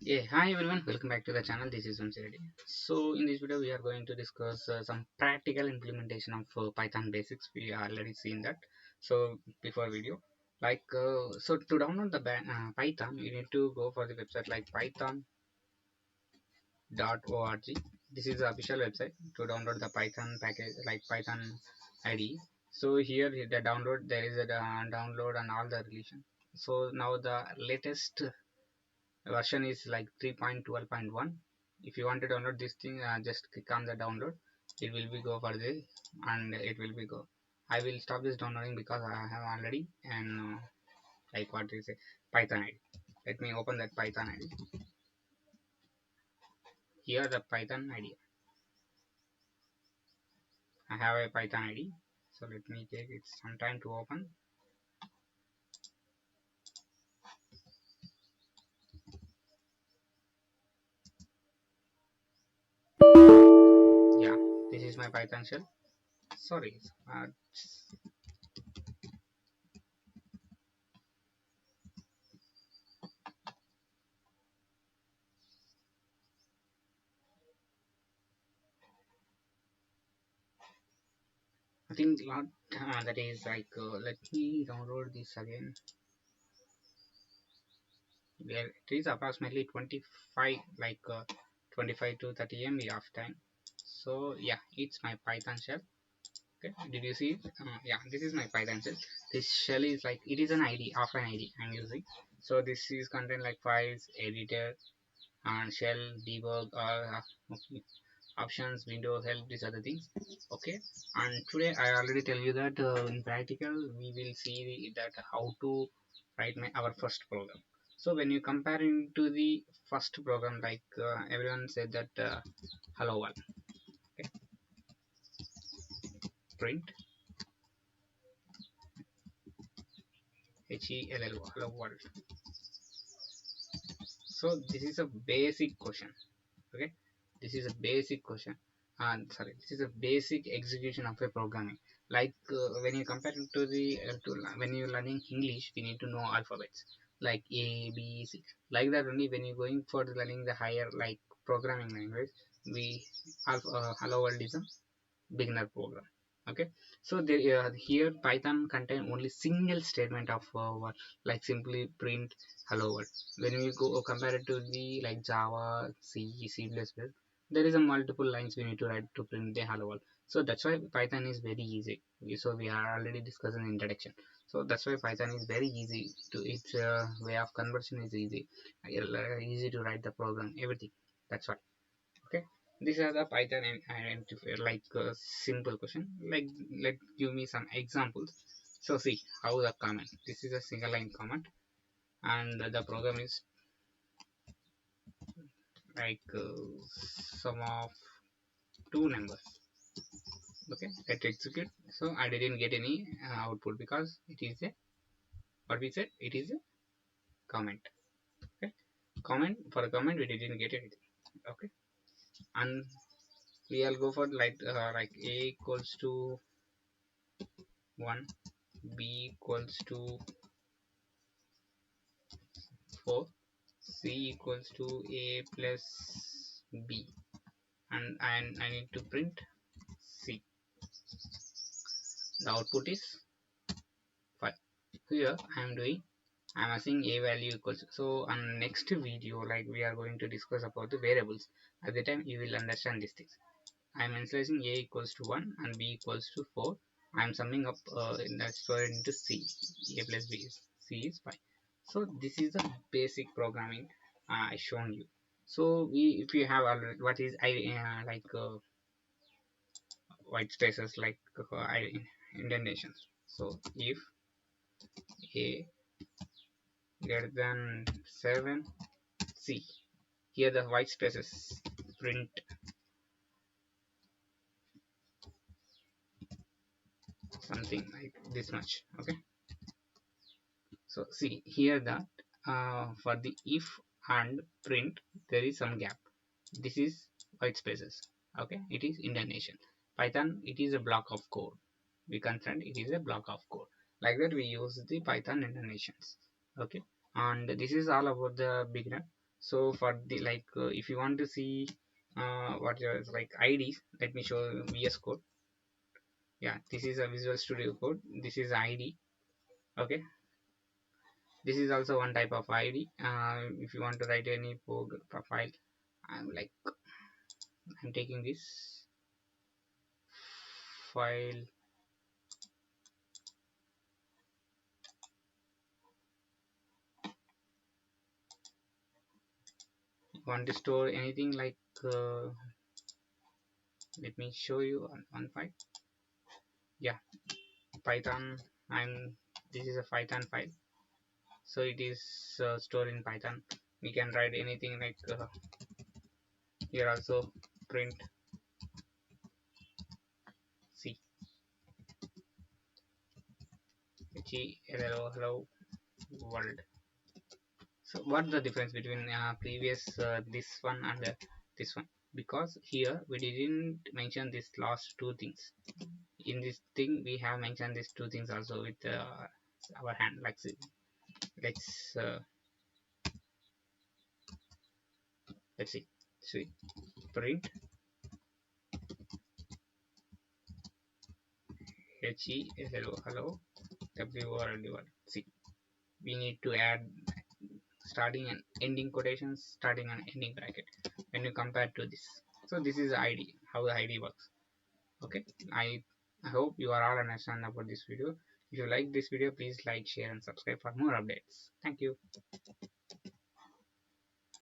Yeah, hi everyone, welcome back to the channel. This is Vamsi Reddy. So in this video we are going to discuss some practical implementation of Python basics. We already seen that. So before video, so to download the Python, you need to go for the website like python.org. This is the official website to download the Python package like Python IDE. So here the download, there is a download and all the relation. So now the latest version is like 3.12.1. If you want to download this thing, just click on the download. It will be go for the and it will be go. I will stop this downloading because I have already and like what is it, Python ID. Let me open that Python ID. Here the Python ID. I have a Python ID. So let me take it some time to open. Yeah, this is my Python shell. Sorry, I think not that is like let me download this again. There it is approximately 25 25 to 30 MB of time. So yeah, it's my Python shell. Okay, did you see it? Yeah, this is my Python shell. This shell is like it is an ID, offline ID I'm using. So this is content like files, editor, and shell, debug, okay, options, windows, help, these other things. Okay, and today I already tell you that in practical we will see that how to write our first program. So when you compare into the first program, like everyone said that hello world. Okay, print HELLO, hello world. So this is a basic question. Okay, this is a basic question, and sorry, this is a basic execution of a programming. Like when you compare it to the when you're learning English, we need to know alphabets like A, B, C, like that. Only when you're going for learning the higher like programming language, we hello world is a beginner program. Okay, so here Python contain only single statement of what, like simply print hello world. When we go compare it to the like Java, C++, there is a multiple lines we need to write to print the hello world. So that's why Python is very easy. So we are already discussing introduction. So that's why Python is very easy to its way of conversion is easy, easy to write the program, everything. That's why. Okay, these are the Python and identifier, like simple question, like let give me some examples. So see how the comment, this is a single line comment, and the program is like sum of two numbers. Okay, let's execute. So I didn't get any output because it is a, what we said, it is a comment. Okay, comment, for a comment we didn't get anything. Okay, and we'll go for like A equals to 1, B equals to 4, C equals to A plus B, and I need to print C. The output is 5. Here I am doing, I am asking A value equals. So on next video, like we are going to discuss about the variables. At the time you will understand these things. I am initializing A equals to 1 and B equals to 4. I am summing up in that stored into C. A plus B is C is 5. So this is the basic programming I shown you. So we, if you have already, what is white spaces, like indentations. So if A greater than 7, C, here the white spaces print something like this much. Okay, so see here that for the if and print there is some gap. This is white spaces. Okay, it is indentation. Python, it is a block of code. We consider it is a block of code. Like that we use the Python indentations. Okay, and this is all about the beginner. So for the if you want to see what is like IDs, let me show you VS Code. Yeah, this is a Visual Studio Code. This is ID. Okay, this is also one type of ID. If you want to write any file, I'm like I'm taking this file. You want to store anything let me show you on one file. Yeah, Python. I'm this is a Python file, so it is stored in Python. We can write anything here also print C hello world. So what's the difference between previous this one and this one? Because here we didn't mention this last two things. In this thing we have mentioned these two things also with our hand. Like let's let's see. So print hello world. See, we need to add starting and ending quotations, starting and ending bracket when you compare to this. So this is id, how the id works. Okay, I hope you are all understand about this video. If you like this video, please like, share and subscribe for more updates. Thank you.